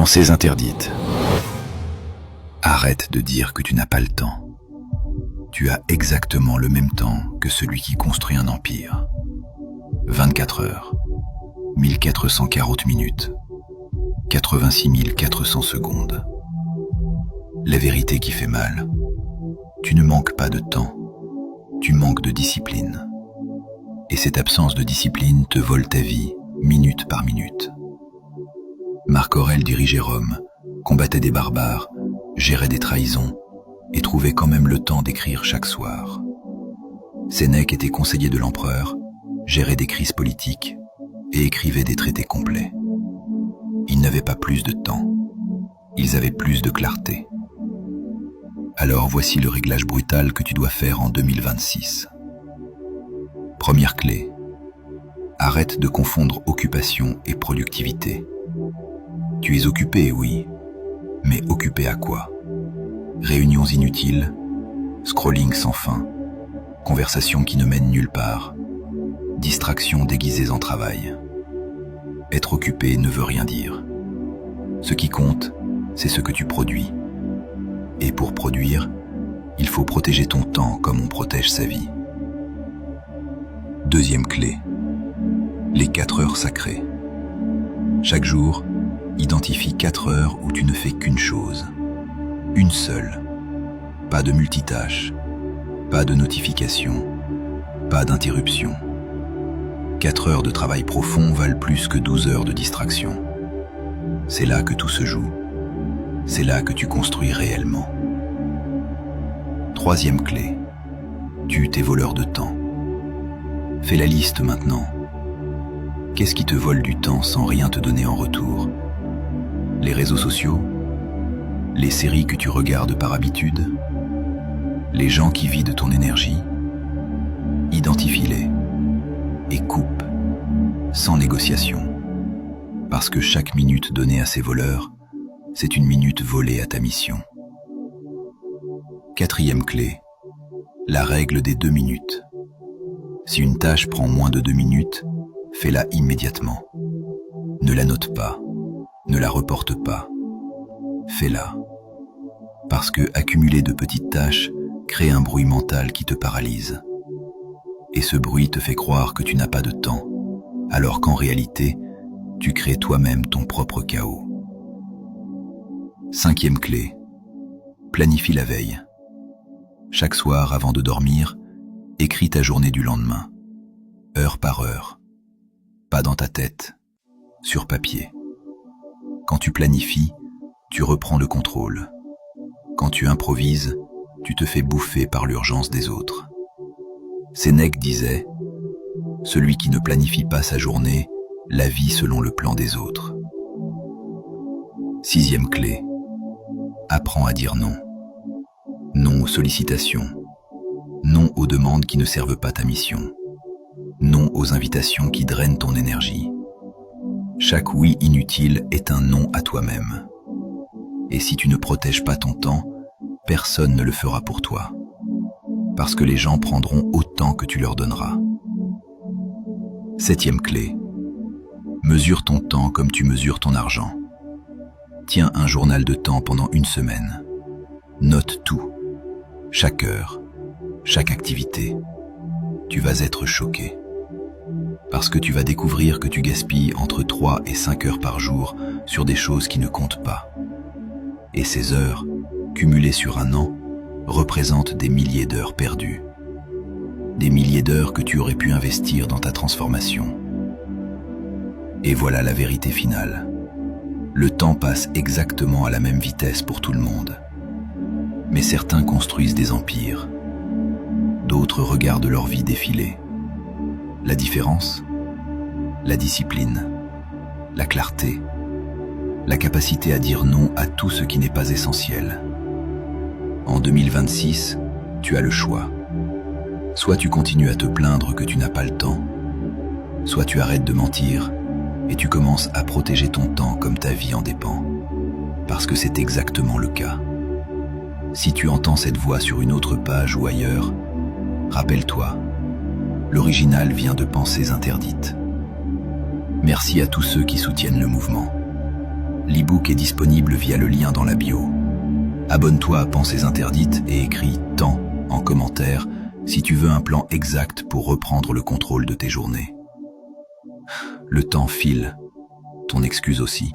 Pensées interdites. Arrête de dire que tu n'as pas le temps. Tu as exactement le même temps que celui qui construit un empire. 24 heures, 1440 minutes, 86 400 secondes. La vérité qui fait mal. Tu ne manques pas de temps. Tu manques de discipline. Et cette absence de discipline te vole ta vie, minute par minute. Marc Aurèle dirigeait Rome, combattait des barbares, gérait des trahisons et trouvait quand même le temps d'écrire chaque soir. Sénèque était conseiller de l'empereur, gérait des crises politiques et écrivait des traités complets. Ils n'avaient pas plus de temps, ils avaient plus de clarté. Alors voici le réglage brutal que tu dois faire en 2026. Première clé. Arrête de confondre occupation et productivité. Tu es occupé, oui, mais occupé à quoi? Réunions inutiles, scrolling sans fin, conversations qui ne mènent nulle part, distractions déguisées en travail. Être occupé ne veut rien dire. Ce qui compte, c'est ce que tu produis. Et pour produire, il faut protéger ton temps comme on protège sa vie. Deuxième clé. Les 4 heures sacrées. Chaque jour, identifie 4 heures où tu ne fais qu'une chose. Une seule. Pas de multitâche, pas de notification, pas d'interruption. 4 heures de travail profond valent plus que 12 heures de distraction. C'est là que tout se joue. C'est là que tu construis réellement. Troisième clé. Tue tes voleurs de temps. Fais la liste maintenant. Qu'est-ce qui te vole du temps sans rien te donner en retour? Les réseaux sociaux? Les séries que tu regardes par habitude? Les gens qui vident ton énergie? Identifie-les et coupe, sans négociation. Parce que chaque minute donnée à ces voleurs, c'est une minute volée à ta mission. Quatrième clé, la règle des 2 minutes. Si une tâche prend moins de 2 minutes, fais-la immédiatement. Ne la note pas, ne la reporte pas. Fais-la. Parce que accumuler de petites tâches crée un bruit mental qui te paralyse. Et ce bruit te fait croire que tu n'as pas de temps, alors qu'en réalité, tu crées toi-même ton propre chaos. Cinquième clé, planifie la veille. Chaque soir, avant de dormir, écris ta journée du lendemain, heure par heure. Pas dans ta tête, sur papier. Quand tu planifies, tu reprends le contrôle. Quand tu improvises, tu te fais bouffer par l'urgence des autres. Sénèque disait « Celui qui ne planifie pas sa journée, la vit selon le plan des autres. » Sixième clé, apprends à dire non. Non aux sollicitations. Non aux demandes qui ne servent pas ta mission. Non aux invitations qui drainent ton énergie. Chaque oui inutile est un non à toi-même. Et si tu ne protèges pas ton temps, personne ne le fera pour toi. Parce que les gens prendront autant que tu leur donneras. Septième clé. Mesure ton temps comme tu mesures ton argent. Tiens un journal de temps pendant 1 semaine. Note tout. Chaque heure, chaque activité. Tu vas être choqué. Parce que tu vas découvrir que tu gaspilles entre 3 et 5 heures par jour sur des choses qui ne comptent pas. Et ces heures, cumulées sur un an, représentent des milliers d'heures perdues. Des milliers d'heures que tu aurais pu investir dans ta transformation. Et voilà la vérité finale. Le temps passe exactement à la même vitesse pour tout le monde. Mais certains construisent des empires. D'autres regardent leur vie défiler. La différence? La discipline, la clarté, la capacité à dire non à tout ce qui n'est pas essentiel. En 2026, tu as le choix. Soit tu continues à te plaindre que tu n'as pas le temps, soit tu arrêtes de mentir et tu commences à protéger ton temps comme ta vie en dépend. Parce que c'est exactement le cas. Si tu entends cette voix sur une autre page ou ailleurs, rappelle-toi, l'original vient de Pensées interdites. Merci à tous ceux qui soutiennent le mouvement. L'e-book est disponible via le lien dans la bio. Abonne-toi à Pensées interdites et écris « temps » en commentaire si tu veux un plan exact pour reprendre le contrôle de tes journées. Le temps file, ton excuse aussi.